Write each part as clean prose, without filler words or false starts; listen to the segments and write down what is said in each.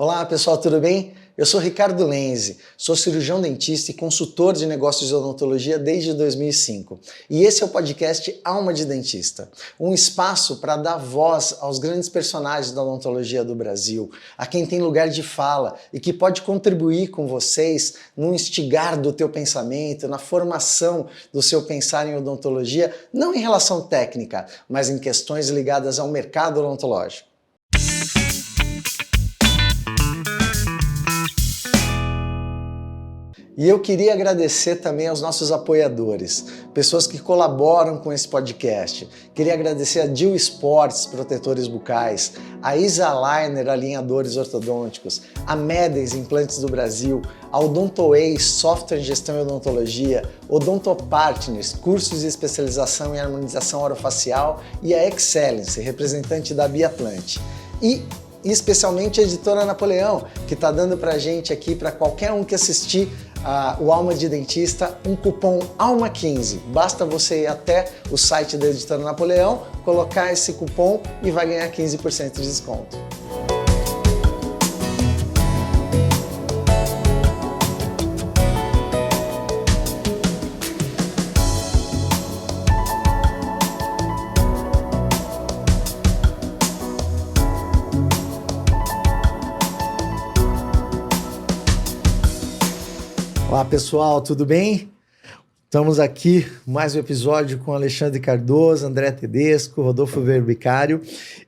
Olá pessoal, tudo bem? Eu sou Ricardo Lenzi, sou cirurgião dentista e consultor de negócios de odontologia desde 2005. E esse é o podcast Alma de Dentista, um espaço para dar voz aos grandes personagens da odontologia do Brasil, a quem tem lugar de fala e que pode contribuir com vocês no instigar do teu pensamento, na formação do seu pensar em odontologia, não em relação técnica, mas em questões ligadas ao mercado odontológico. E eu queria agradecer também aos nossos apoiadores, pessoas que colaboram com esse podcast. Queria agradecer a Dil Sports, protetores bucais, a Isa Liner, alinhadores ortodônticos, a Medens, implantes do Brasil, a Odontoways, software de gestão e odontologia, Odontopartners, cursos de especialização em harmonização orofacial e a Excellence, representante da Biatlante. E especialmente a editora Napoleão, que está dando pra gente aqui, para qualquer um que assistir o Alma de Dentista, um cupom ALMA15. Basta você ir até o site da editora Napoleão, colocar esse cupom e vai ganhar 15% de desconto. Olá pessoal, tudo bem? Estamos aqui mais um episódio com Alexandre Cardoso, André Tedesco, Rodolfo Verbicário,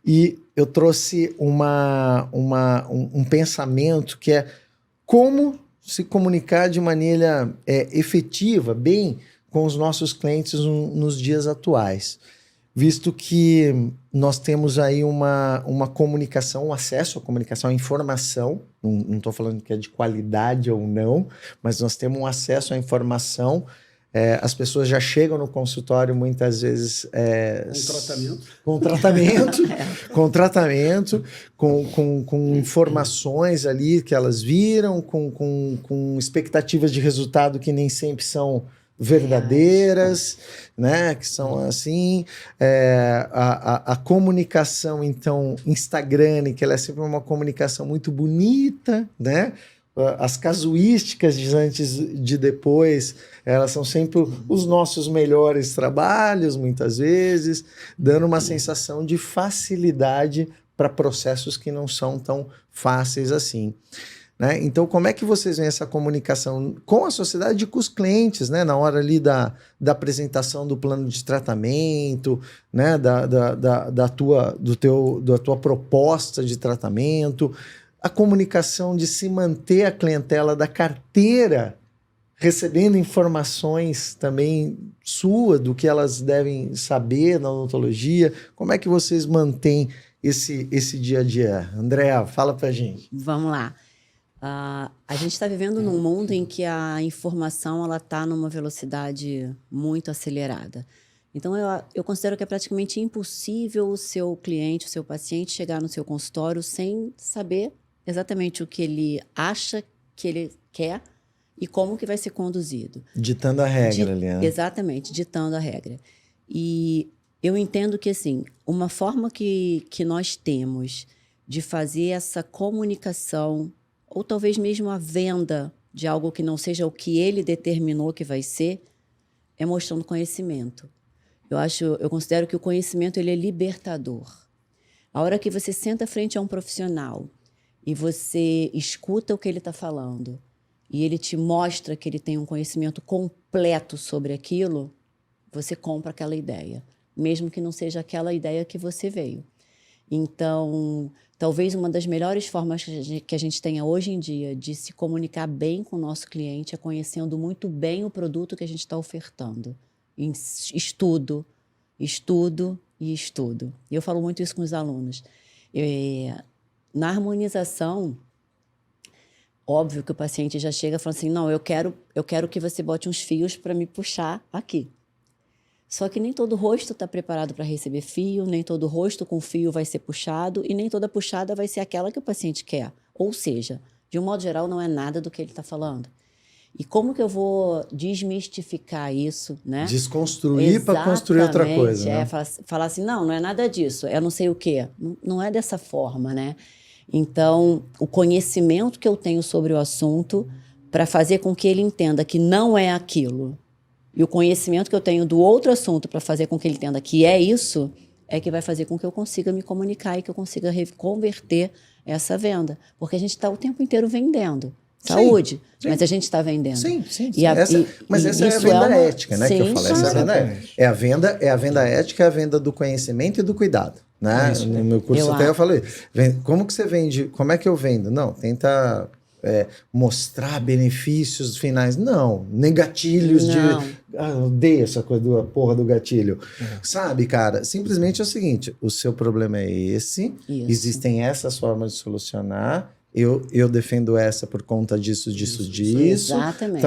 e eu trouxe um pensamento que é como se comunicar de maneira efetiva, bem, com os nossos clientes nos dias atuais. Visto que nós temos aí uma comunicação, um acesso à comunicação, à informação, não estou falando que é de qualidade ou não, mas nós temos um acesso à informação, as pessoas já chegam no consultório muitas vezes com tratamento, com informações ali que elas viram, com expectativas de resultado que nem sempre são verdadeiras, né, que são assim, a comunicação, então, Instagram, que ela é sempre uma comunicação muito bonita, né, as casuísticas de antes de depois, elas são sempre os nossos melhores trabalhos, muitas vezes, dando uma sensação de facilidade para processos que não são tão fáceis assim. Né? Então, como é que vocês veem essa comunicação com a sociedade e com os clientes, né? Na hora ali da apresentação do plano de tratamento, né? da tua proposta de tratamento, a comunicação de se manter a clientela da carteira recebendo informações também sua do que elas devem saber na odontologia. Como é que vocês mantêm esse dia a dia? Andréa, fala pra gente. Vamos lá. A gente está vivendo num mundo em que a informação está numa velocidade muito acelerada. Então, eu considero que é praticamente impossível o seu cliente, o seu paciente, chegar no seu consultório sem saber exatamente o que ele acha que ele quer e como que vai ser conduzido. Ditando a regra ali, né? Exatamente, ditando a regra. E eu entendo que, assim, uma forma que nós temos de fazer essa comunicação, ou talvez mesmo a venda de algo que não seja o que ele determinou que vai ser, é mostrando conhecimento. Eu considero que o conhecimento ele é libertador. A hora que você senta frente a um profissional e você escuta o que ele está falando e ele te mostra que ele tem um conhecimento completo sobre aquilo, você compra aquela ideia, mesmo que não seja aquela ideia que você veio. Então, talvez uma das melhores formas que a gente tenha hoje em dia de se comunicar bem com o nosso cliente é conhecendo muito bem o produto que a gente está ofertando. Estudo. E eu falo muito isso com os alunos. Na harmonização, óbvio que o paciente já chega falando assim, não, eu quero que você bote uns fios para me puxar aqui. Só que nem todo rosto está preparado para receber fio, nem todo rosto com fio vai ser puxado e nem toda puxada vai ser aquela que o paciente quer. Ou seja, de um modo geral, não é nada do que ele está falando. E como que eu vou desmistificar isso, né? Desconstruir para construir outra coisa. Né? Falar assim, não é nada disso, é não sei o quê. Não é dessa forma, né? Então, o conhecimento que eu tenho sobre o assunto para fazer com que ele entenda que não é aquilo, e o conhecimento que eu tenho do outro assunto para fazer com que ele entenda que é isso, é que vai fazer com que eu consiga me comunicar e que eu consiga converter essa venda. Porque a gente está o tempo inteiro vendendo. Saúde, sim. Mas a gente está vendendo. Sim. Mas essa é a venda ética, né? Sim, que eu falo. Essa é a venda ética. É a venda ética, é a venda do conhecimento e do cuidado. Né? No meu curso eu falei, como que você vende? Como é que eu vendo? Não, tenta mostrar benefícios finais. Não, nem gatilhos de... eu odeio essa coisa da porra do gatilho. Sabe, cara? Simplesmente é o seguinte, o seu problema é esse, existem essas formas de solucionar, eu defendo essa por conta disso. Exatamente.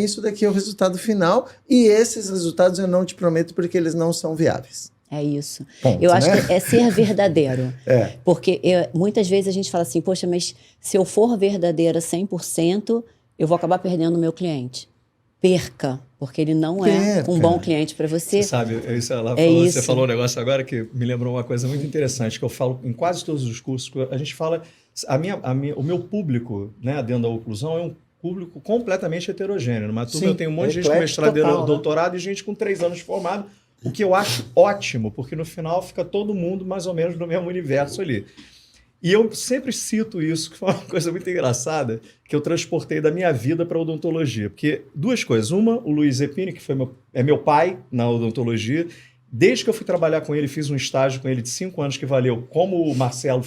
Isso daqui é o resultado final, e esses resultados eu não te prometo porque eles não são viáveis. É isso. Ponto, eu acho que é ser verdadeiro. Porque muitas vezes a gente fala assim, poxa, mas se eu for verdadeira 100%, eu vou acabar perdendo o meu cliente. Perca, porque ele não é um bom cliente para você. Você sabe, você falou um negócio agora que me lembrou uma coisa muito interessante, que eu falo em quase todos os cursos, a gente fala, o meu público, né, dentro da oclusão é um público completamente heterogêneo. Numa turma eu tenho um monte de gente com mestrado e doutorado e gente com 3 anos de formado, o que eu acho ótimo, porque no final fica todo mundo mais ou menos no mesmo universo ali. E eu sempre cito isso, que foi uma coisa muito engraçada, que eu transportei da minha vida para a odontologia. Porque 2 coisas. Uma, o Luiz Zepini, que é meu pai na odontologia. Desde que eu fui trabalhar com ele, fiz um estágio com ele de 5 anos que valeu, como o Marcelo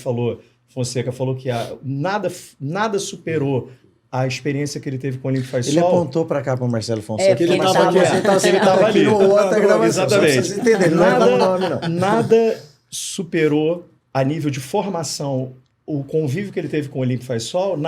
Fonseca falou, que nada superou a experiência que ele teve com o Limpo Faz Sol. Ele apontou para cá para o Marcelo Fonseca. Ele estava ali. Exatamente. Nada superou a nível de formação o convívio que ele teve com o Limpo Faz Sol,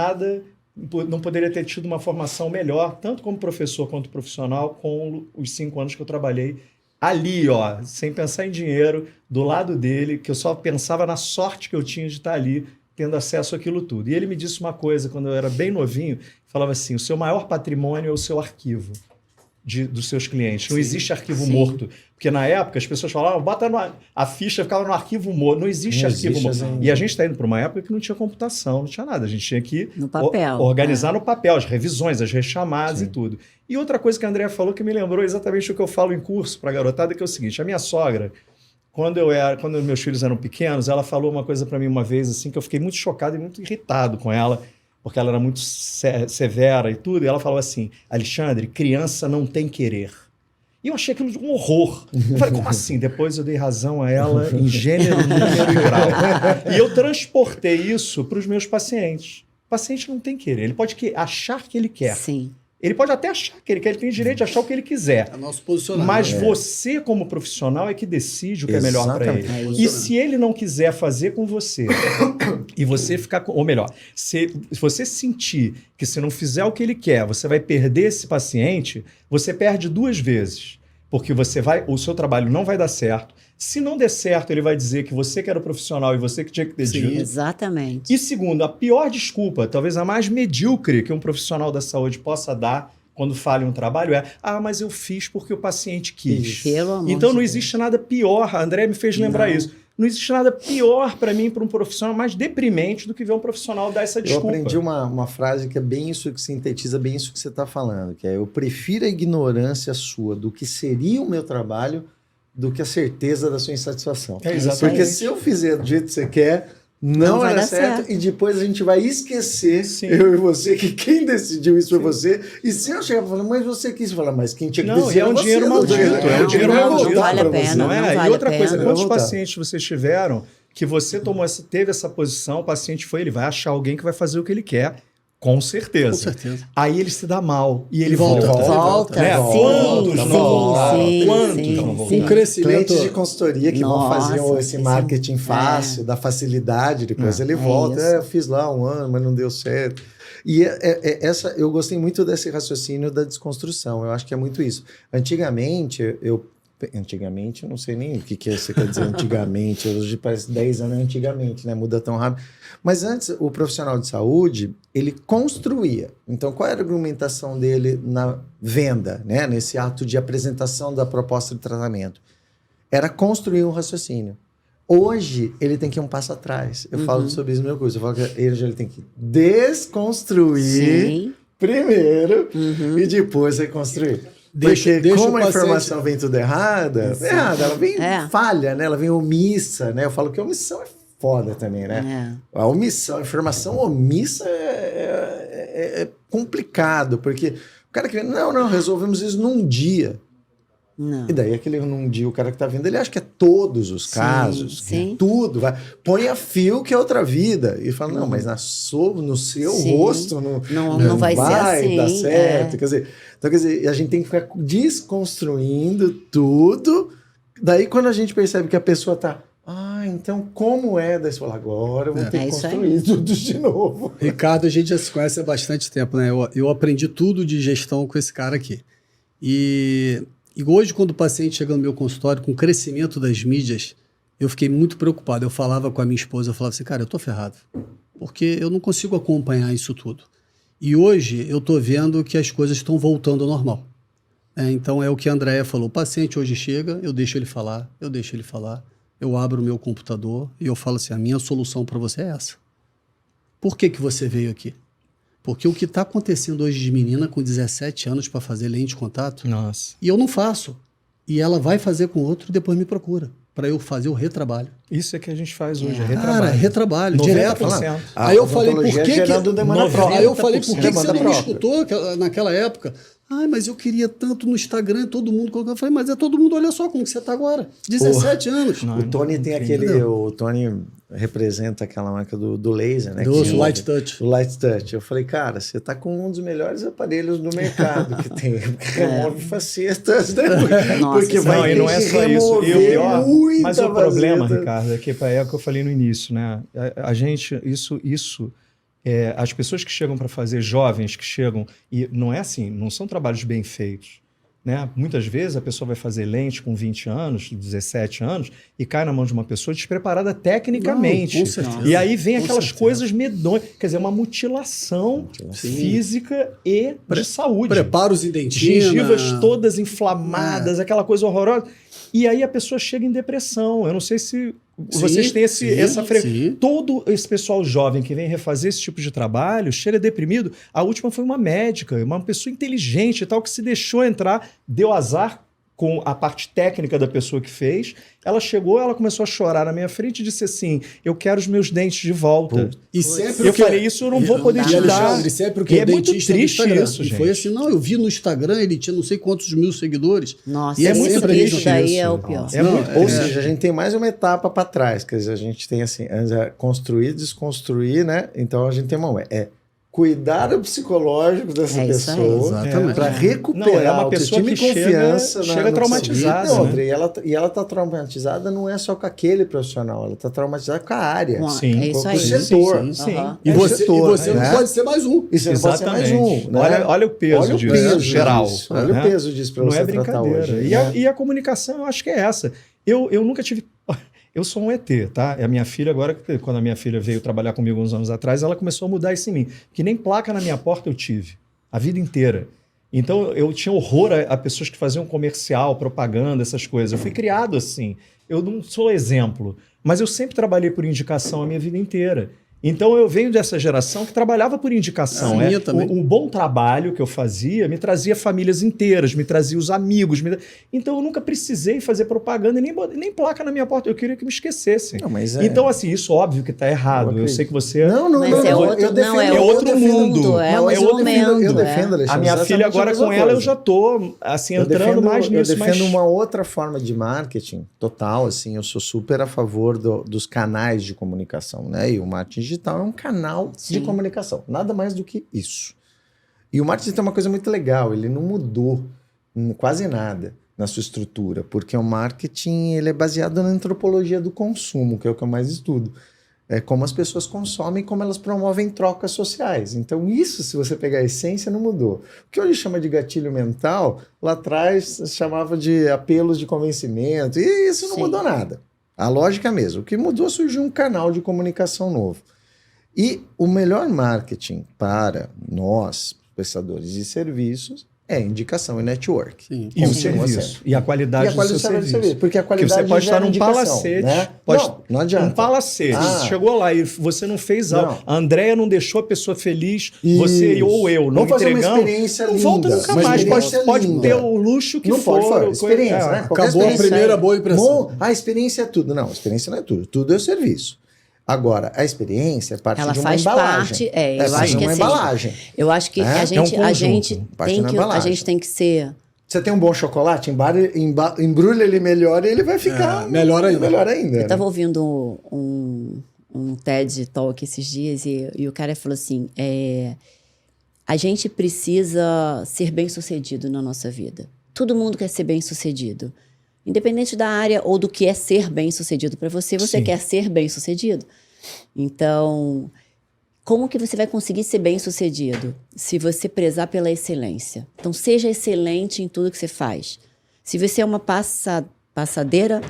não poderia ter tido uma formação melhor, tanto como professor quanto profissional, com os 5 anos que eu trabalhei ali, sem pensar em dinheiro, do lado dele, que eu só pensava na sorte que eu tinha de estar ali, tendo acesso àquilo tudo. E ele me disse uma coisa, quando eu era bem novinho, falava assim, o seu maior patrimônio é o seu arquivo dos seus clientes. Não existe arquivo morto. Porque na época as pessoas falavam, a ficha ficava no arquivo morto. Não existe arquivo morto. E a gente está indo para uma época que não tinha computação, não tinha nada. A gente tinha que organizar no papel, as revisões, as rechamadas e tudo. E outra coisa que a Andrea falou que me lembrou exatamente o que eu falo em curso para a garotada, que é o seguinte, a minha sogra, quando meus filhos eram pequenos, ela falou uma coisa para mim uma vez, assim, que eu fiquei muito chocado e muito irritado com ela, porque ela era muito severa e tudo, e ela falou assim, Alexandre, criança não tem querer. E eu achei aquilo um horror. Eu falei, como assim? Depois eu dei razão a ela em gênero, número e grau. E eu transportei isso para os meus pacientes. O paciente não tem querer, ele pode achar que ele quer. Sim. Ele pode até achar que ele quer, ele tem direito de achar o que ele quiser. É nosso posicionamento. Mas você, como profissional, é que decide o que é melhor para ele. E se ele não quiser fazer com você, e você ficar... Ou melhor, se você sentir que se não fizer o que ele quer, você vai perder esse paciente, você perde 2 vezes. Porque o seu trabalho não vai dar certo. Se não der certo, ele vai dizer que você que era o profissional e você que tinha que ter dito. Exatamente. E segundo, a pior desculpa, talvez a mais medíocre que um profissional da saúde possa dar quando falha um trabalho é mas eu fiz porque o paciente quis. Então não existe nada pior, a André me fez lembrar isso. Não existe nada pior para mim, para um profissional, mais deprimente do que ver um profissional dar essa desculpa. Eu aprendi uma frase que é bem isso, que sintetiza bem isso que você está falando, que é: eu prefiro a ignorância sua do que seria o meu trabalho do que a certeza da sua insatisfação. Porque se eu fizer do jeito que você quer, não vai dar certo. E depois a gente vai esquecer, eu e você, que quem decidiu isso foi você. E se eu chegar e falar, mas você quis falar, mas quem tinha que decidir é um dinheiro maldito. É um dinheiro maldito. Não vale a pena. E outra coisa, quantos pacientes vocês tiveram que você teve essa posição, o paciente ele vai achar alguém que vai fazer o que ele quer. Com certeza. Aí ele se dá mal e ele volta. Né? Quantos não voltaram? Um crescimento. Clientes de consultoria que vão fazer esse marketing fácil, da facilidade, depois ele volta. Eu fiz lá 1 ano, mas não deu certo. E eu gostei muito desse raciocínio da desconstrução. Eu acho que é muito isso. Antigamente, eu não sei nem o que você quer dizer antigamente. Hoje parece 10 anos antigamente, né? Muda tão rápido. Mas antes, o profissional de saúde, ele construía. Então, qual era a argumentação dele na venda, né? Nesse ato de apresentação da proposta de tratamento? Era construir um raciocínio. Hoje, ele tem que ir um passo atrás. Eu falo sobre isso no meu curso. Eu falo que ele tem que desconstruir primeiro e depois reconstruir. Porque como a informação vem tudo errada, ela vem falha, né? Ela vem omissa, né? Eu falo que a omissão é foda também, né? A omissão, a informação omissa é complicado, porque o cara que vem, não, resolvemos isso num dia. Não. E daí aquele num dia, o cara que tá vendo, ele acha que é todos os casos, tudo, põe a fio que é outra vida, e fala, não, mas no seu rosto não vai ser assim, dar certo. Quer dizer, a gente tem que ficar desconstruindo tudo, daí quando a gente percebe que a pessoa tá, então como é? Daí você fala, agora eu vou ter que construir tudo de novo. Ricardo, a gente já se conhece há bastante tempo, né? Eu aprendi tudo de gestão com esse cara aqui. E hoje, quando o paciente chega no meu consultório com o crescimento das mídias, eu fiquei muito preocupado. Eu falava com a minha esposa, eu falava assim, cara, eu tô ferrado, porque eu não consigo acompanhar isso tudo. E hoje eu tô vendo que as coisas estão voltando ao normal. Então é o que a Andréia falou, o paciente hoje chega, eu deixo ele falar, eu abro o meu computador e eu falo assim, a minha solução para você é essa. Por que você veio aqui? Porque o que está acontecendo hoje de menina com 17 anos para fazer lente de contato, e eu não faço. E ela vai fazer com outro e depois me procura para eu fazer o retrabalho. Isso é que a gente faz hoje, Cara, retrabalho, 90%. Direto. Aí eu falei, por que Aí eu falei, por que você não me escutou naquela época? Mas eu queria tanto no Instagram, todo mundo colocando. Eu falei, mas todo mundo, olha só como que você está agora. 17 anos. O Tony tem aquele... O Tony representa aquela marca do laser, né? Do Light Touch. O Light Touch. Eu falei, cara, você tá com um dos melhos aparelhos do mercado que tem. Remove facetas, né? Porque vai e não é só isso. Mas o problema, Ricardo, é que é o que eu falei no início, né? A gente, as pessoas que chegam para fazer, jovens que chegam, e não é assim, não são trabalhos bem feitos. Né? Muitas vezes a pessoa vai fazer lente com 20 anos, 17 anos, e cai na mão de uma pessoa despreparada tecnicamente. Não, com certeza. E aí vem aquelas coisas medonhas. Quer dizer, uma mutilação física e de saúde. Preparos em dentina. Gengivas todas inflamadas, aquela coisa horrorosa. E aí a pessoa chega em depressão. Eu não sei se vocês têm essa frequência. Todo esse pessoal jovem que vem refazer esse tipo de trabalho chega deprimido. A última foi uma médica, uma pessoa inteligente e tal, que se deixou entrar, deu azar com a parte técnica da pessoa que fez. Ela chegou, ela começou a chorar na minha frente e disse assim, eu quero os meus dentes de volta. E sempre eu falei, isso eu não vou poder te dar. Sempre que é muito triste isso, gente. Foi assim, não, eu vi no Instagram, ele tinha não sei quantos mil seguidores. Nossa, e é muito triste isso daí é o pior. Ou seja, a gente tem mais uma etapa para trás, quer dizer, a gente tem assim, construir, desconstruir, né? Então a gente tem uma cuidar do psicológico dessa pessoa para recuperar uma pessoa autoestima que e confiança. Chega traumatizada. Né? E ela está traumatizada não é só com aquele profissional, ela está traumatizada com a área. Com o setor. Sim. E você não pode ser mais um. E você não pode ser mais um. Né? Olha o peso disso, geral. Olha o peso disso para você tratar hoje. E a comunicação, eu acho que é essa. Eu nunca tive... Eu sou um ET, tá? A minha filha agora, quando a minha filha veio trabalhar comigo uns anos atrás, ela começou a mudar isso em mim. Que nem placa na minha porta eu tive, a vida inteira. Então eu tinha horror a pessoas que faziam comercial, propaganda, essas coisas. Eu fui criado assim. Eu não sou exemplo, mas eu sempre trabalhei por indicação a minha vida inteira. Então eu venho dessa geração que trabalhava por indicação. O bom trabalho que eu fazia me trazia famílias inteiras, me trazia os amigos. Então eu nunca precisei fazer propaganda nem placa na minha porta. Eu queria que me esquecessem. Então, assim, isso óbvio que está errado. Eu sei que você... Mas é outro mundo. É outro momento. Eu defendo, Alexandre. A minha filha agora com ela, eu já estou assim, entrando mais nisso. Eu defendo uma outra forma de marketing total. Assim, eu sou super a favor dos canais de comunicação, né? E o marketing digital é um canal de comunicação, nada mais do que isso. E o marketing tem uma coisa muito legal, ele não mudou quase nada na sua estrutura, porque o marketing ele é baseado na antropologia do consumo, que é o que eu mais estudo. É como as pessoas consomem, como elas promovem trocas sociais. Então isso, se você pegar a essência, não mudou. O que hoje chama de gatilho mental, lá atrás chamava de apelos de convencimento, e isso não mudou nada. A lógica é mesmo. O que mudou, surgiu um canal de comunicação novo. E o melhor marketing para nós, prestadores de serviços, É indicação e network. Sim. E o Continua serviço. sendo. E a qualidade, E a qualidade do seu serviço. porque a Porque qualidade você pode gera estar num indicação, palacete. né? Não adianta. Um palacete. Você chegou lá e você não fez algo. Não. A Andréia não deixou a pessoa feliz, Isso. você ou eu. Não Vamos fazer uma entregamos. experiência não linda. volta nunca Uma mais. experiência Pode linda. ter o luxo que não for. pode, experiência, né? Qualquer Acabou a experiência primeira aí. boa impressão. A experiência é tudo. Não, a experiência não é tudo. Tudo é o serviço. Agora, a experiência é parte Ela de uma faz embalagem. parte, eu parte acho de que uma assim, embalagem. eu acho que É? a É um gente, conjunto, a gente parte tem na que, a embalagem. gente tem que ser. Você tem um bom chocolate, embrulha ele melhor e ele vai ficar melhor ainda. Melhor ainda. Eu estava ouvindo um TED Talk esses dias e o cara falou assim: a gente precisa ser bem-sucedido na nossa vida. Todo mundo quer ser bem-sucedido. Independente da área ou do que é ser bem-sucedido para você, você Sim. quer ser bem-sucedido. Então, como que você vai conseguir ser bem-sucedido? Se você prezar pela excelência. Então, seja excelente em tudo que você faz. Se você é uma passadeira,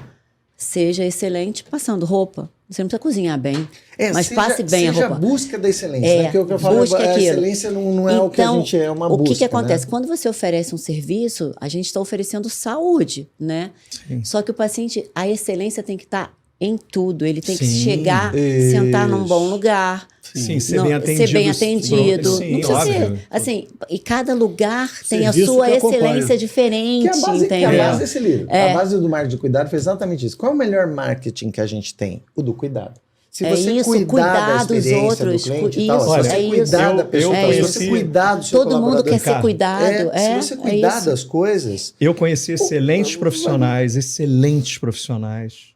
seja excelente passando roupa. Você não precisa cozinhar bem, mas passe bem a seja busca. busca da excelência. Né? Que o que eu falo, busca a aquilo. excelência não é o que a gente é, uma o busca. que acontece? Né? Quando você oferece um serviço, a gente está oferecendo saúde, né? Sim. Só que o paciente, a excelência tem que estar em tudo. Ele tem que Sim, chegar, isso. sentar num bom lugar. Sim, ser Não, bem atendido. Ser bem atendido. Sim, não precisa óbvio. ser. Assim, e cada lugar tem a Serviço sua que acompanha. excelência diferente, Que é a entendeu? base desse livro. A base do marketing de cuidado foi exatamente isso. Qual é o melhor marketing que a gente tem? O do cuidado. Se É você isso, cuidar cuidar da dos experiência outros, do cliente e isso, tal, se você é cuidar isso. da pessoa, Eu se conheci- você cuidar do seu Todo mundo colaborador, quer ser cara, cuidado. se você cuidar isso. das coisas, Eu conheci excelentes profissionais.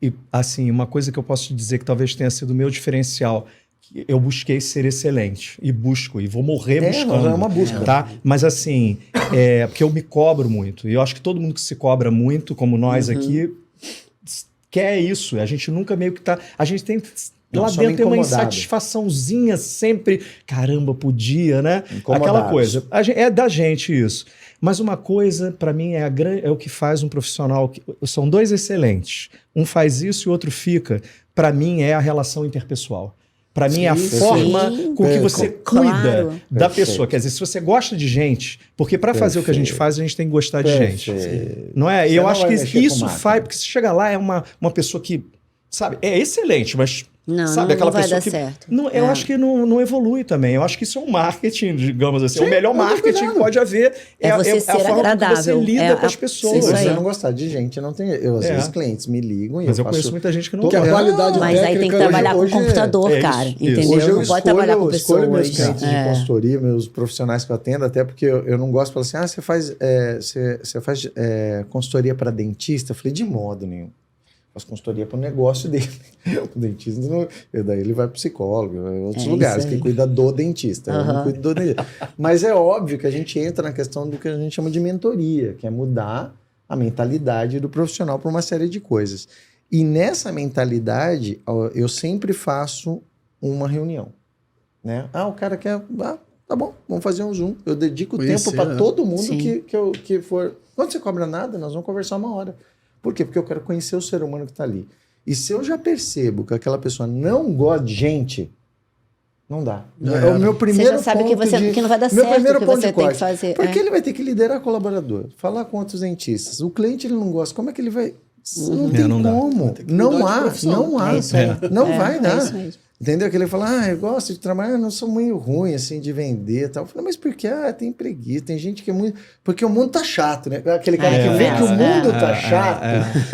E, assim, uma coisa que eu posso te dizer que talvez tenha sido o meu diferencial, que eu busquei ser excelente. E busco, e vou morrer buscando. é uma busca. Tá? Mas, assim, porque eu me cobro muito. E eu acho que todo mundo que se cobra muito, como nós aqui, quer isso. A gente nunca meio que tá... A gente tem... Não, Lá só dentro tem uma incomodado. insatisfaçãozinha sempre. Caramba, podia, né? Incomodados. Aquela coisa. É da gente isso. Mas uma coisa, para mim, é o que faz um profissional. São dois excelentes. Um faz isso e o outro fica. Para mim, é a relação interpessoal. Para mim, é a forma com que você cuida Claro. da Perfeito. pessoa. Quer dizer, se você gosta de gente, porque para fazer o que a gente faz, a gente tem que gostar de gente. Não é? E Você eu não acho vai que mexer isso com máquina. faz, porque se chega lá, é uma pessoa que, sabe, é excelente, mas. Não, sabe, não aquela vai pessoa dar que certo. Não, eu acho que não evolui também. Eu acho que isso é um marketing, digamos assim. O melhor marketing que pode haver É você a ser forma agradável. que você lida É com as a- pessoas. Se Isso você aí. não gostar de gente, não tem. Eu, às vezes, clientes me ligam e Mas eu faço... conheço muita gente que não Porque a quer. qualidade Mas aí tem que técnica trabalhar hoje com computador, é isso, cara. isso. Entendeu? Hoje eu Não pode trabalhar com pessoas. escolho meus clientes de É. consultoria, meus profissionais que eu atendo, até porque eu não gosto de falar assim, você faz consultoria para dentista? Eu falei, de modo nenhum. Faço consultoria para o negócio dele. O dentista, daí ele vai para psicólogo, vai em outros lugares, isso aí. que cuida do dentista. Eu não cuido do dentista. Mas é óbvio que a gente entra na questão do que a gente chama de mentoria, que é mudar a mentalidade do profissional para uma série de coisas. E nessa mentalidade, eu sempre faço uma reunião. Né? O cara quer... tá bom, vamos fazer um Zoom. Eu dedico Conhecer, tempo para né? todo mundo Sim. que for... Quando você cobra nada, nós vamos conversar 1 hora. Por quê? Porque eu quero conhecer o ser humano que está ali. E se eu já percebo que aquela pessoa não gosta de gente, não dá. É o meu primeiro Você já sabe ponto que não vai dar meu certo primeiro o que ponto você de tem que corte. fazer. Porque ele vai ter que liderar colaborador, falar com outros dentistas. O cliente ele não gosta. Como é que ele vai... Não tem não dá. como. Tem que Não mudar de há. profissão. Não há. É isso aí. Não É, vai é dar. isso mesmo. Entendeu? Que ele fala, eu gosto de trabalhar, não sou meio ruim, assim, de vender e tal. Eu falei, mas por que? Tem preguiça, tem gente que é muito... Porque o mundo tá chato, né? Aquele cara que vê que o mundo tá chato,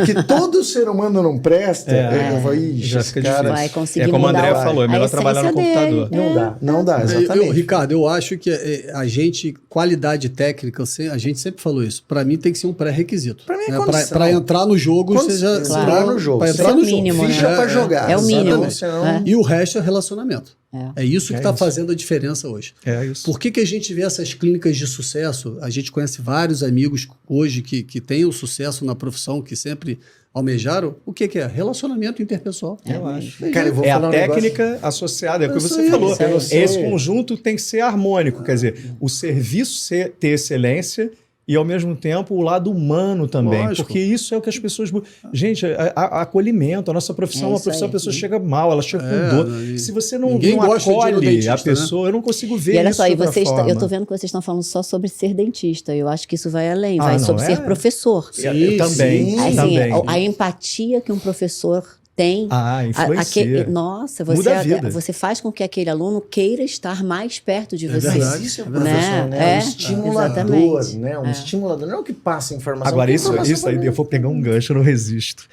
que todo ser humano não presta, eu falo, Já ixi, fica esse cara... difícil. Vai conseguir como o mudar André a- falou, é a melhor trabalhar no essência dele. computador. Não dá, exatamente. Ricardo, eu acho que a gente, qualidade técnica, a gente sempre falou isso. Para mim tem que ser um pré-requisito. Pra mim é né? condição. Pra entrar no jogo, seja Entrar Claro. no jogo. Pra Isso entrar é no o jogo. mínimo, né? Ficha pra jogar. É o mínimo. Exatamente. Senão- É. E o resto é relacionamento. É isso que É está isso. fazendo a diferença hoje. É isso. Por que a gente vê essas clínicas de sucesso? A gente conhece vários amigos hoje que têm o sucesso na profissão, que sempre almejaram. O que é? Relacionamento interpessoal. Eu acho. Cara, eu vou É falar a um negócio- técnica associada, é o que Isso você aí, falou. isso aí. Esse conjunto tem que ser harmônico, quer dizer, o serviço ter excelência e, ao mesmo tempo, o lado humano também. Lógico. Porque isso é o que as pessoas... Gente, acolhimento, a nossa profissão, a pessoa chega mal, ela chega com dor. Se você não acolhe dentista, a pessoa, né? Eu não consigo ver e olha isso só, de outra forma. Eu tô vendo que vocês estão falando só sobre ser dentista. Eu acho que isso vai além, vai sobre ser professor. Sim, também. Assim, a empatia que um professor tem. Influencia. Nossa, Muda a vida. você faz com que aquele aluno queira estar mais perto de você. Verdade. Isso é o professor, né? Um estimulador, né? Um estimulador, não é o que passa informação. Agora, isso aí eu vou pegar um gancho, eu não resisto.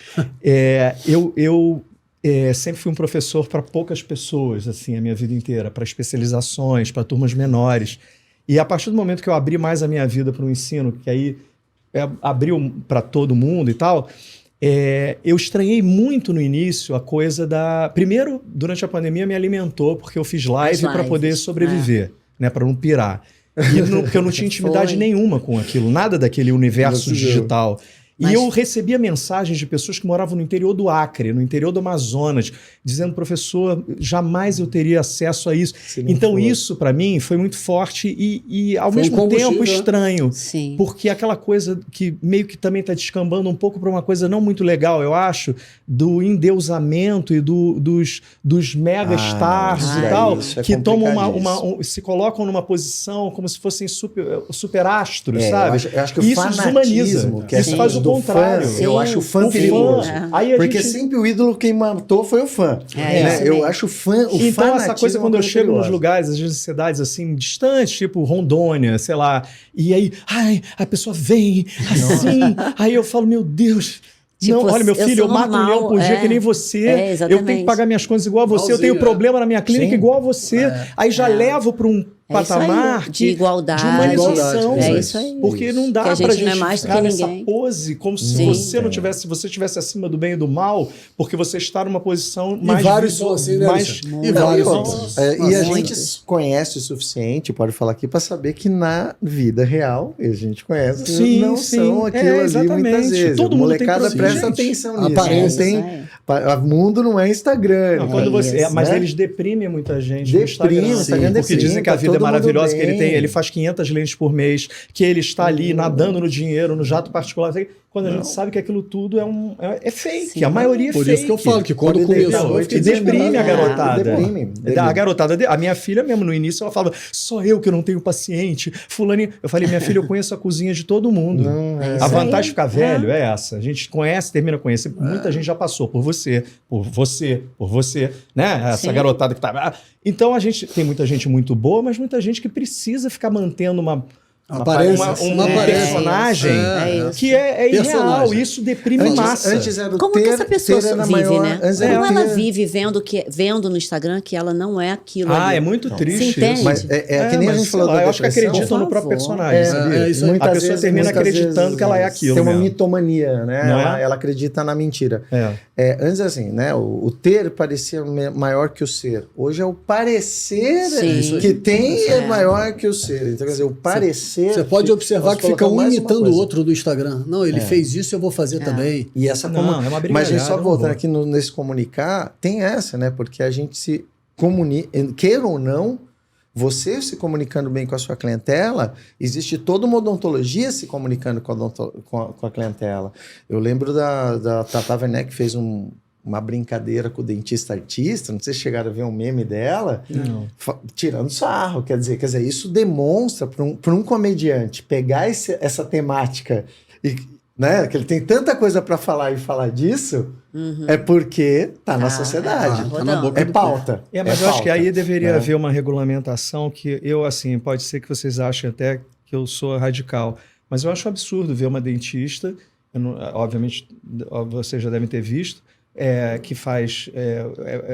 Eu sempre fui um professor para poucas pessoas, assim, a minha vida inteira, para especializações, para turmas menores. E a partir do momento que eu abri mais a minha vida para o ensino, que aí abriu para todo mundo e tal, eu estranhei muito no início a coisa da... Primeiro, durante a pandemia, me alimentou, porque eu fiz live para poder sobreviver, né, para não pirar. Porque eu não tinha intimidade nenhuma com aquilo, nada daquele universo digital. E eu recebia mensagens de pessoas que moravam no interior do Acre, no interior do Amazonas, dizendo, professor, jamais eu teria acesso a isso. Então isso, para mim, foi muito forte e ao mesmo tempo estranho. Sim. Porque aquela coisa que meio que também está descambando um pouco para uma coisa não muito legal, eu acho, do endeusamento e dos mega stars e tal, que tomam se colocam numa posição como se fossem superastros, sabe? Eu acho que o isso fanatismo, desumaniza. Isso faz o contrário. Eu acho o fã perigoso. Porque sempre o ídolo quem matou foi o fã. Eu acho o fanatismo. Então, essa coisa, quando eu chego nos lugares, às vezes, cidades assim, distantes, tipo Rondônia, sei lá, e aí, a pessoa vem assim, aí eu falo, meu Deus. Tipo, não, olha, meu filho, eu mato um leão por dia que nem você. Eu tenho que pagar minhas contas igual a você. Eu tenho problema na minha clínica igual a você. Aí já levo para um patamar de igualdade, de humanização. É isso aí. Porque não dá pra gente não é mais ficar que nessa ninguém. pose como se você não tivesse, se você estivesse acima do bem e do mal, porque você está numa posição mais... E vários são assim, né? E vários outros. E a gente conhece o suficiente, pode falar aqui, para saber que na vida real, a gente conhece, não são aquilo ali muitas vezes. Todo mundo molecada presta atenção nisso. Aparência. O mundo não é Instagram. Não, quando mas eles deprimem muita gente no Instagram. Porque dizem que a vida é maravilhosa, que ele faz 500 lentes por mês, que ele está ali nadando no dinheiro, no jato particular. Quando a gente sabe que aquilo tudo é fake. Sim, a maioria é fake. Por isso que eu falo que quando começou... Que deprime a garotada. A garotada, a minha filha mesmo, no início, ela falava, só eu que não tenho paciente. Fulaninho. Eu falei, minha filha, eu conheço a cozinha de todo mundo. A vantagem de ficar velho é essa. A gente conhece, termina conhecendo. Muita gente já passou por você, né? Essa garotada que tá... Então, tem muita gente muito boa, mas muita gente que precisa ficar mantendo uma personagem que é irreal. Isso deprime massa. Antes era como que essa pessoa vive, né? Como ela vive vendo no Instagram que ela não é aquilo ali. É muito triste. Mas que nem a gente falou da eu acho que acreditam no próprio personagem, sabia? A pessoa termina acreditando que ela é aquilo. Tem uma mitomania, né? Ela acredita na mentira. Antes assim, né? O ter parecia maior que o ser. Hoje é o parecer que tem é maior que o ser. Então, quer dizer, o parecer... Você pode observar que fica um imitando o outro do Instagram. Não, ele fez isso, eu vou fazer também. E essa é uma mas a gente só voltando aqui nesse comunicar, tem essa, né? Porque a gente se comunica, queira ou não, você se comunicando bem com a sua clientela, existe toda uma odontologia se comunicando com a clientela. Eu lembro da Tata Werneck, que fez uma brincadeira com o dentista artista, não sei se chegaram a ver um meme dela, tirando sarro, quer dizer, isso demonstra para um comediante pegar essa temática, né, que ele tem tanta coisa para falar e falar disso, é porque tá na sociedade, tá na boca pauta. Mas eu acho que aí deveria haver uma regulamentação que assim, pode ser que vocês achem até que eu sou radical, mas eu acho absurdo ver uma dentista, obviamente vocês já devem ter visto, que faz,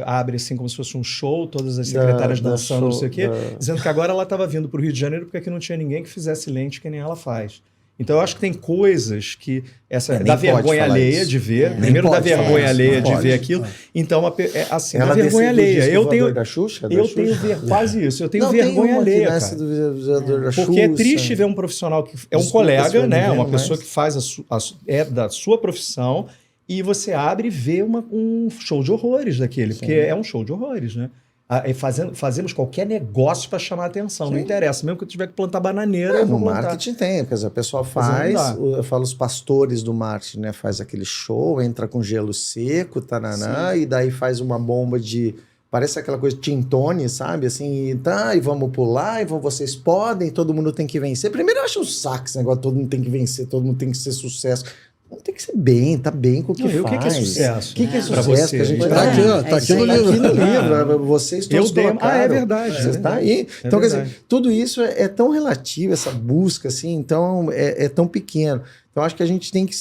abre assim como se fosse um show, todas as secretárias dançando, não sei o quê, dizendo que agora ela estava vindo para o Rio de Janeiro porque aqui não tinha ninguém que fizesse lente que nem ela faz. Então eu acho que tem coisas que dá vergonha alheia de ver, primeiro dá vergonha alheia de ver aquilo, então assim, dá vergonha alheia. Eu tenho quase isso, eu tenho vergonha alheia, cara. Porque é triste ver um profissional que é um colega, né, uma pessoa que faz da sua profissão, e você abre e vê um show de horrores daquele, porque é um show de horrores, né? Fazemos qualquer negócio para chamar a atenção, Sim. não interessa. Mesmo que eu tiver que plantar bananeira, eu No vou plantar. marketing tem, quer dizer, a pessoa faz, eu falo os pastores do marketing, né? Faz aquele show, entra com gelo seco, tananã, e daí faz uma bomba de... Parece aquela coisa de Tintone, sabe? Assim, e vamos pular, vocês podem, todo mundo tem que vencer. Primeiro eu acho um saco esse negócio, todo mundo tem que vencer, todo mundo tem que ser sucesso. Não tem que ser bem, tá bem com o que faz. O que é sucesso? O que é pra sucesso você? que a gente Tá aqui, ó, tá aqui no livro. Aqui no livro, vocês todos colocaram. É verdade. Você está aí. Então, quer dizer, tudo isso é tão relativo, essa busca, assim, então é tão pequeno. Então, acho que a gente tem que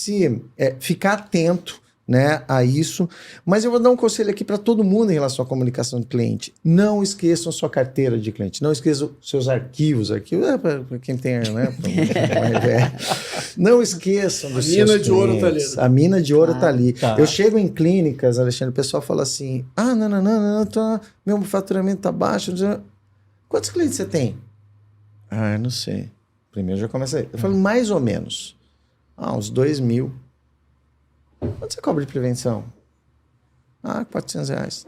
ficar atento, né, a isso. Mas eu vou dar um conselho aqui para todo mundo em relação à comunicação do cliente. Não esqueçam sua carteira de cliente. Não esqueçam seus arquivos. Arquivos é para quem tem, né? Não esqueçam dos seus clientes. A mina de ouro tá ali. A mina de ouro tá ali. Tá. Eu chego em clínicas, Alexandre, o pessoal fala assim, não, meu faturamento tá baixo. Quantos clientes você tem? Eu não sei. Primeiro já começa aí. Eu falo, mais ou menos. Uns 2.000. Quanto você cobra de prevenção? R$400.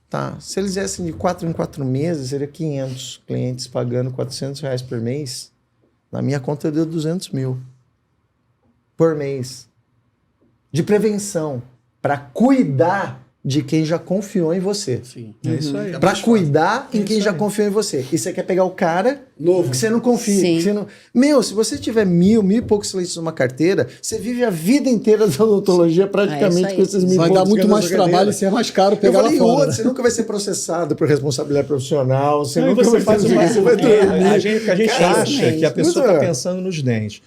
Tá. Se eles viessem de 4 em 4 meses, seria 500 clientes pagando R$400 por mês. Na minha conta deu 200 mil por mês. De prevenção. Para cuidar de quem já confiou em você. Sim. É isso aí. Para cuidar em quem já confiou em você. E você quer pegar o cara novo que você não confia. Sim. Que você não... Meu, se você tiver 1.000 e poucos clientes numa carteira, você vive a vida inteira da odontologia praticamente com esses 1.000 vai dar muito mais trabalho e ser mais caro pegar lá fora. Você nunca vai ser processado por responsabilidade profissional. Você Não, nunca você vai faz fazer uma... você vai dormir. A gente acha que a pessoa está Mas, pensando nos dentes.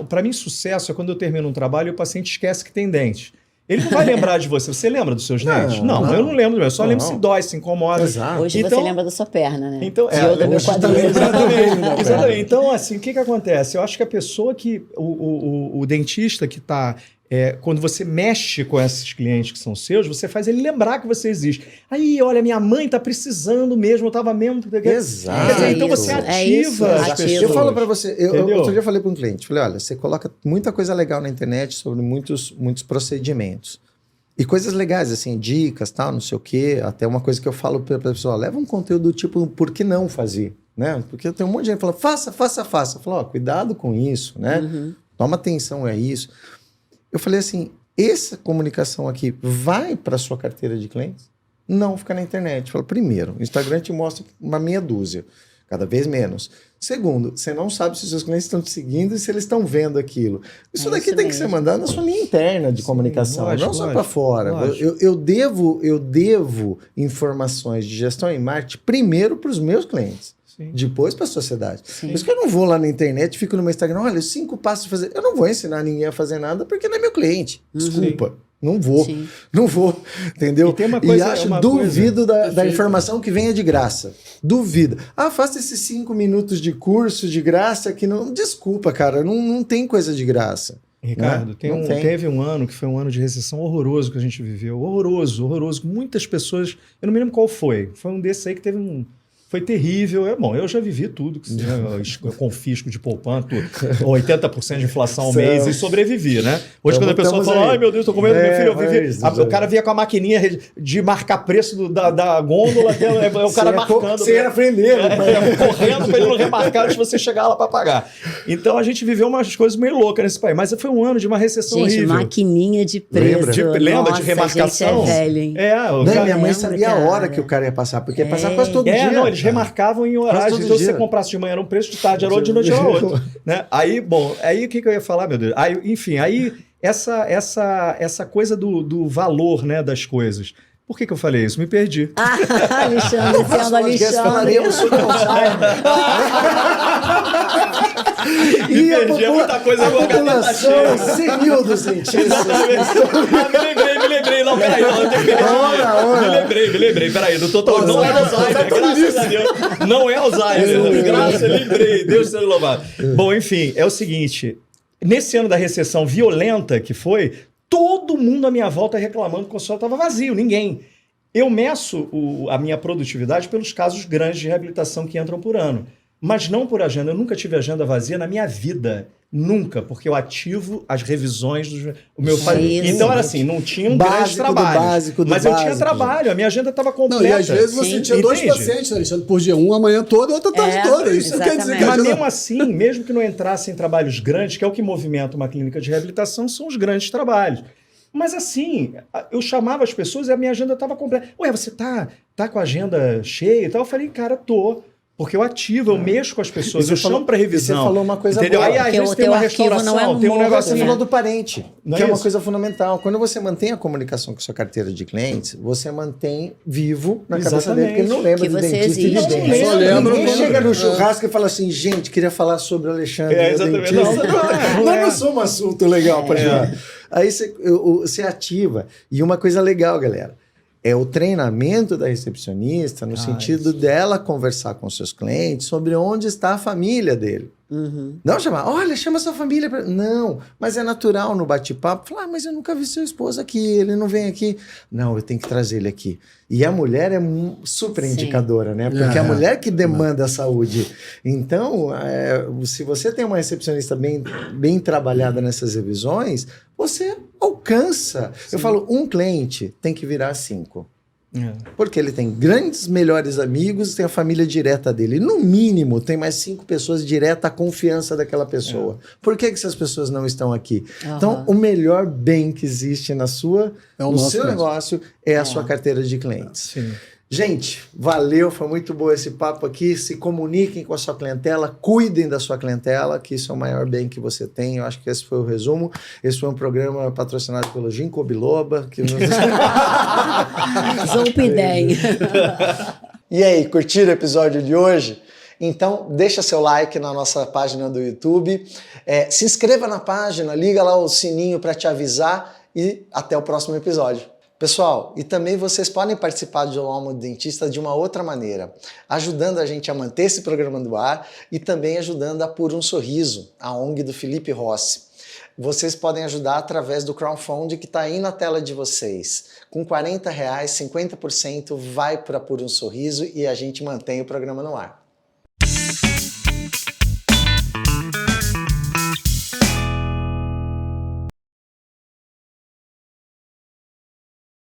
Para mim, sucesso é quando eu termino um trabalho e o paciente esquece que tem dente. Ele não vai lembrar de você. Você lembra dos seus dentes? Não, eu não lembro. Eu só lembro se dói, se incomoda. Exato. Hoje Então, você lembra da sua perna, né? Então, De eu do meu quadril. Exatamente. Então, assim, o que acontece? Eu acho que a pessoa que... O dentista que está... quando você mexe com esses clientes que são seus, você faz ele lembrar que você existe. Aí, olha, minha mãe tá precisando mesmo, eu tava mesmo... Exato. Quer dizer, então você ativa as pessoas. Eu falo para você, outro dia eu falei para um cliente, falei, olha, você coloca muita coisa legal na internet sobre muitos procedimentos. E coisas legais, assim, dicas, tal, não sei o quê. Até uma coisa que eu falo para a pessoa, leva um conteúdo do tipo, por que não fazer? Né? Porque tem um monte de gente que fala, faça. Eu falo, cuidado com isso, né? Toma atenção a isso. Eu falei assim, essa comunicação aqui vai para a sua carteira de clientes? Não, fica na internet. Eu falo, primeiro, o Instagram te mostra uma meia dúzia, cada vez menos. Segundo, você não sabe se os seus clientes estão te seguindo e se eles estão vendo aquilo. Isso daqui tem que ser mandado na sua linha interna de comunicação, lógico, não só para fora. Eu devo informações de gestão e marketing primeiro para os meus clientes. Sim. Depois para a sociedade. Sim. Por isso que eu não vou lá na internet, fico no meu Instagram, olha, 5 passos para fazer. Eu não vou ensinar ninguém a fazer nada porque não é meu cliente. Desculpa. Não vou. Sim. Não vou. Entendeu? E tem uma coisa, Duvido da informação que venha de graça. Duvido. Faça esses 5 minutos de curso de graça que não... Desculpa, cara. Não tem coisa de graça. Ricardo, né? teve um ano que foi um ano de recessão horroroso que a gente viveu. Horroroso. Muitas pessoas... Eu não me lembro qual foi. Foi um desses aí que teve um... Foi terrível. Bom, eu já vivi tudo. Eu confisco de poupança, 80% de inflação ao mês e sobrevivi, né? Hoje, quando a pessoa fala, ai meu Deus, tô com medo do meu filho, eu vivi. O cara via com a maquininha de marcar preço da gôndola, o cara marcando. Você era aprender, correndo pra ele não remarcar antes de você chegar lá pra pagar. Então a gente viveu umas coisas meio loucas nesse país. Mas foi um ano de uma recessão horrível. Maquininha de preço. Lembra de remarcação? Gente, é velho, hein? Minha mãe sabia a hora que o cara ia passar, porque ia passar quase todo dia. Não, eles remarcavam em horários. Então, se você comprasse de manhã era um preço, de tarde era outro, de noite era outro. Né? Aí, bom, aí o que eu ia falar, meu Deus? Aí, enfim, aí essa coisa do valor, né, das coisas. Por que eu falei isso? Me perdi. Alexandre, sendo Alexandre. Falaremos sobre Me perdi, é muita coisa. A população senil dos dentistas. Me lembrei. Não, peraí. Me lembrei. Peraí, do total. Não é Alzheimer, graças a Deus. Não é Alzheimer. Graças a Deus, lembrei. Deus seja louvado. Bom, enfim, é o seguinte. Nesse ano da recessão violenta que foi, todo mundo à minha volta reclamando que o consultório estava vazio, ninguém. Eu meço a minha produtividade pelos casos grandes de reabilitação que entram por ano, mas não por agenda. Eu nunca tive agenda vazia na minha vida. Nunca, porque eu ativo as revisões o meu Isso. Então era assim, não tinha um Básico grande do trabalho. básico do mas eu básico, tinha trabalho, a minha agenda estava completa. Não, e às vezes você Sim. tinha 2 Entende? pacientes, Alexandre, por dia. Um amanhã todo e outro a tarde toda. Isso não quer dizer que exatamente. Mas a agenda... mesmo assim, mesmo que não entrassem trabalhos grandes, que é o que movimenta uma clínica de reabilitação, são os grandes trabalhos. Mas assim, eu chamava as pessoas e a minha agenda estava completa. Ué, você tá com a agenda cheia e tal? Eu falei, cara, tô. Porque eu ativo, eu mexo com as pessoas, eu chamo para revisão. Você falou uma coisa entendeu? boa. Aí às Porque vezes o tem teu uma arquivo não é restauração, um tem um morro, negócio Você né? falou do parente, Não que é é uma isso? coisa fundamental. Quando você mantém a comunicação com a sua carteira de clientes, você mantém vivo na cabeça dele, porque ele não lembra Que do você dentista e de existe. dente. Só lembra Ninguém quando- chega no churrasco e fala assim, gente, queria falar sobre o Alexandre, meu Exatamente. dentista. Não é. Não somos um assunto legal para jogar. Aí você ativa. E uma coisa legal, galera, é o treinamento da recepcionista no sentido dela conversar com seus clientes sobre onde está a família dele. Uhum. Não chamar, olha, chama sua família. Não, mas é natural no bate-papo. Falar, mas eu nunca vi seu esposo aqui, ele não vem aqui. Não, eu tenho que trazer ele aqui. E a mulher é super Sim. indicadora, né? Porque é a mulher que demanda a saúde. Então, se você tem uma recepcionista bem trabalhada nessas revisões, você alcança. Eu falo, um cliente tem que virar 5. Porque ele tem grandes, melhores amigos, tem a família direta dele. No mínimo, tem mais 5 pessoas direta à confiança daquela pessoa. Por que essas pessoas não estão aqui? Então, o melhor bem que existe no seu negócio é a sua carteira de clientes. Sim. Gente, valeu, foi muito bom esse papo aqui. Se comuniquem com a sua clientela, cuidem da sua clientela, que isso é o maior bem que você tem. Eu acho que esse foi o resumo. Esse foi um programa patrocinado pelo Ginkgo Biloba. Que nos... Zompidem. E aí, curtiram o episódio de hoje? Então, deixa seu like na nossa página do YouTube. Se inscreva na página, liga lá o sininho para te avisar e até o próximo episódio. Pessoal, e também vocês podem participar do Alma do Dentista de uma outra maneira, ajudando a gente a manter esse programa no ar e também ajudando a Por um Sorriso, a ONG do Felipe Rossi. Vocês podem ajudar através do crowdfunding que está aí na tela de vocês. Com R$40, 50% vai para Por um Sorriso e a gente mantém o programa no ar.